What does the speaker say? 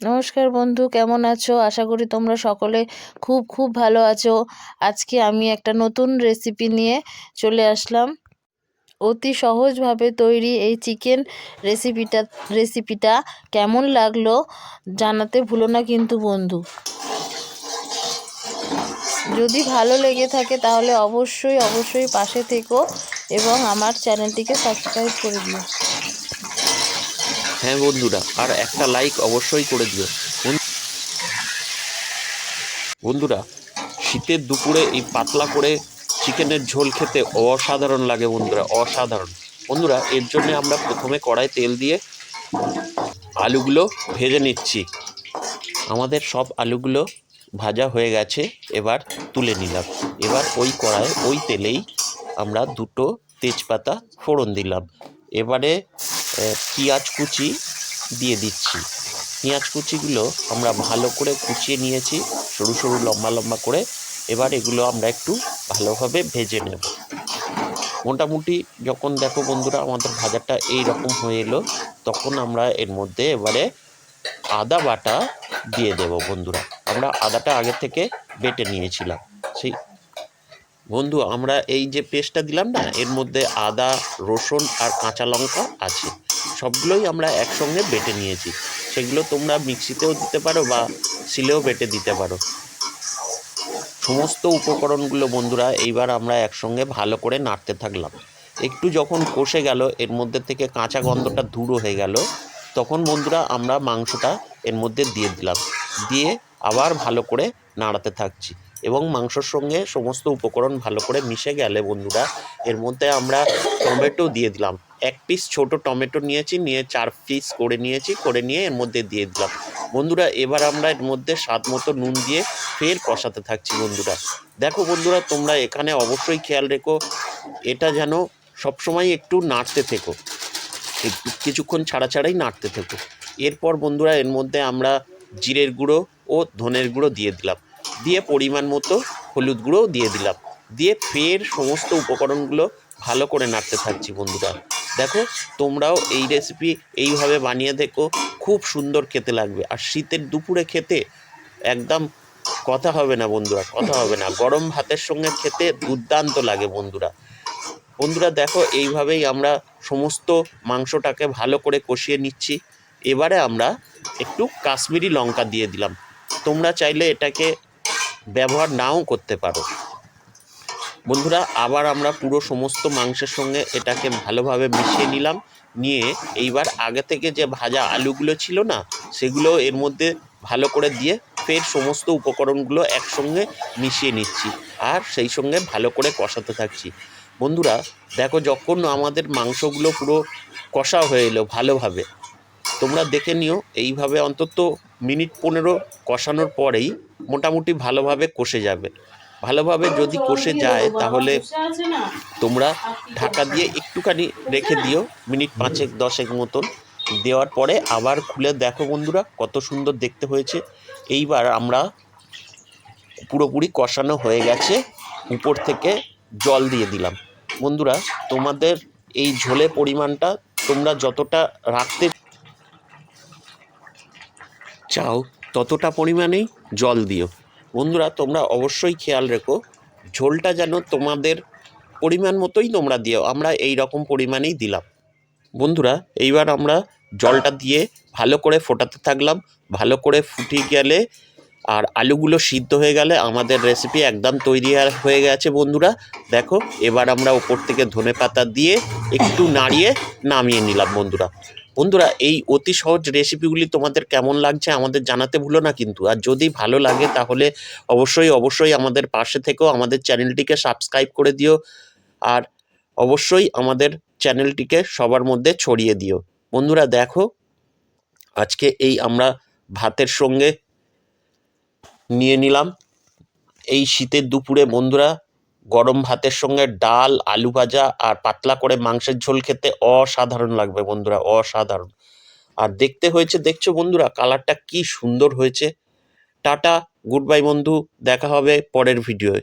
নমস্কার বন্ধু, কেমন আছো? আশা করি তোমরা সকলে খুব খুব ভালো আছো। আজকে আমি একটা নতুন রেসিপি নিয়ে চলে আসলাম। অতি সহজভাবে তৈরি এই চিকেন রেসিপিটা কেমন লাগলো জানাতে ভুলো না কিন্তু বন্ধু। যদি ভালো লেগে থাকে তাহলে অবশ্যই অবশ্যই পাশে থেকো এবং আমার চ্যানেলটিকে সাবস্ক্রাইব করে দিও। হ্যাঁ বন্ধুরা, আর একটা লাইক অবশ্যই করে দিও। বন্ধুরা, শীতের দুপুরে এই পাতলা করে চিকেনের ঝোল খেতে অসাধারণ লাগে বন্ধুরা, অসাধারণ। বন্ধুরা, এর জন্য আমরা প্রথমে কড়াই তেল দিয়ে আলুগুলো ভেজে নিচ্ছি। আমাদের সব আলুগুলো ভাজা হয়ে গেছে, এবার তুলে নিলাম। এবার ওই কড়াই ওই তেলেই আমরা দুটো তেজপাতা ফোড়ন দিলাম। এবারে পেঁয়াজ কুচি দিয়ে দিচ্ছি। পেঁয়াজ কুচিগুলো আমরা ভালো করে কুচিয়ে নিয়েছি, সরু সরু লম্বা লম্বা করে। এবার এগুলো আমরা একটু ভালোভাবে ভেজে নেব। মোটামুটি যখন দেখো বন্ধুরা আমাদের ভাজাটা এই রকম হয়ে এলো, তখন আমরা এর মধ্যে এবারে আদা বাটা দিয়ে দেব বন্ধুরা। আমরা আদাটা আগে থেকে বেটে নিয়েছিলাম। সেই বন্ধু, আমরা এই যে পেস্টটা দিলাম না, এর মধ্যে আদা, রসুন আর কাঁচা লঙ্কা আছে। সবগুলোই আমরা একসঙ্গে বেটে নিয়েছি। সেগুলো তোমরা মিক্সিতেও দিতে পারো বা শিলেও বেটে দিতে পারো। সমস্ত উপকরণগুলো বন্ধুরা এইবার আমরা একসঙ্গে ভালো করে নাড়তে থাকলাম। একটু যখন কষে গেল, এর মধ্যে থেকে কাঁচা গন্ধটা দূর হয়ে গেল, তখন বন্ধুরা আমরা মাংসটা এর মধ্যে দিয়ে দিলাম। দিয়ে আবার ভালো করে নাড়াতে থাকছি এবং মাংসর সঙ্গে সমস্ত উপকরণ ভালো করে মিশে গেলে বন্ধুরা এর মধ্যে আমরা টমেটো দিয়ে দিলাম। এক পিস ছোট টমেটো নিয়েছি, নিয়ে 4 পিস করে নিয়েছি, করে নিয়ে এর মধ্যে দিয়ে দিলাম বন্ধুরা। এবার আমরা এর মধ্যে স্বাদ মতো নুন দিয়ে ফের কষাতে থাকছি বন্ধুরা। দেখো বন্ধুরা, তোমরা এখানে অবশ্যই খেয়াল রেখো, এটা যেন সবসময় একটু নাড়তে থেকো, একটু কিছুক্ষণ ছাড়া ছাড়াই নাড়তে থেকো। এরপর বন্ধুরা এর মধ্যে আমরা জিরের গুঁড়ো ও ধনের গুঁড়ো দিয়ে দিলাম, দিয়ে পরিমাণ মতো হলুদ গুঁড়োও দিয়ে দিলাম, দিয়ে ফের সমস্ত উপকরণগুলো ভালো করে নাড়তে থাকছি বন্ধুরা। দেখো, তোমরাও এই রেসিপি এইভাবে বানিয়ে দেখো, খুব সুন্দর খেতে লাগবে। আর শীতের দুপুরে খেতে একদম কথা হবে না বন্ধুরা, কথা হবে না। গরম ভাতের সঙ্গে খেতে দুর্দান্ত লাগে বন্ধুরা। বন্ধুরা দেখো, এইভাবেই আমরা সমস্ত মাংসটাকে ভালো করে কষিয়ে নিচ্ছি। এবারে আমরা একটু কাশ্মীরি লঙ্কা দিয়ে দিলাম। তোমরা চাইলে এটাকে ব্যবহার নাও করতে পারো বন্ধুরা। আবার আমরা পুরো সমস্ত মাংসের সঙ্গে এটাকে ভালোভাবে মিশিয়ে নিলাম। নিয়ে এইবার আগে থেকে যে ভাজা আলুগুলো ছিল না, সেগুলো এর মধ্যে ভালো করে দিয়ে ফের সমস্ত উপকরণগুলো একসঙ্গে মিশিয়ে নিচ্ছি আর সেই সঙ্গে ভালো করে কষাতে থাকছি বন্ধুরা। দেখো, যখন আমাদের মাংসগুলো পুরো কষা হয়ে এলো ভালোভাবে, তোমরা দেখে নিও এইভাবে অন্তত মিনিট 15 কষানোর পরেই মোটামুটি ভালোভাবে কষে যাবে। ভালোভাবে যদি কষে যায় তাহলে তোমরা ঢাকা দিয়ে একটুখানি রেখে দিও, মিনিট 5-10 মতন। দেওয়ার পরে আবার খুলে দেখো বন্ধুরা কত সুন্দর দেখতে হয়েছে। এইবার আমরা পুরোপুরি কষানো হয়ে গেছে, উপর থেকে জল দিয়ে দিলাম বন্ধুরা। তোমাদের এই ঝোলের পরিমাণটা তোমরা যতটা রাখতে চাও ততটা পরিমাণেই জল দিও বন্ধুরা। তোমরা অবশ্যই খেয়াল রেখো ঝোলটা যেন তোমাদের পরিমাণ মতোই তোমরা দিও। আমরা এই রকম পরিমাণেই দিলাম বন্ধুরা। এইবার আমরা জলটা দিয়ে ভালো করে ফোটাতে থাকলাম। ভালো করে ফুটে গেলে আর আলুগুলো সিদ্ধ হয়ে গেলে আমাদের রেসিপি একদম তৈরি হয়ে গেছে বন্ধুরা। দেখো, এবার আমরা উপর থেকে ধনেপাতা দিয়ে একটু নাড়িয়ে নামিয়ে নিলাম বন্ধুরা। বন্ধুরা, এই অতি সহজ রেসিপিগুলি তোমাদের কেমন লাগছে আমাদের জানাতে ভুলো না কিন্তু। আর যদি ভালো লাগে তাহলে অবশ্যই অবশ্যই আমাদের পাশে থেকেও আমাদের চ্যানেলটিকে সাবস্ক্রাইব করে দিও। আর অবশ্যই আমাদের চ্যানেলটিকে সবার মধ্যে ছড়িয়ে দিও বন্ধুরা। দেখো, আজকে এই আমরা ভাতের সঙ্গে নিয়ে নিলাম এই শীতের দুপুরে বন্ধুরা। গরম ভাতের সঙ্গে ডাল, আলু ভাজা আর পাতলা করে মাংসের ঝোল খেতে অসাধারণ লাগবে বন্ধুরা, অসাধারণ। আর দেখতে হয়েছে, দেখছো বন্ধুরা কালারটা কি সুন্দর হয়েছে। টাটা, গুড বাই বন্ধু, দেখা হবে পরের ভিডিওয়।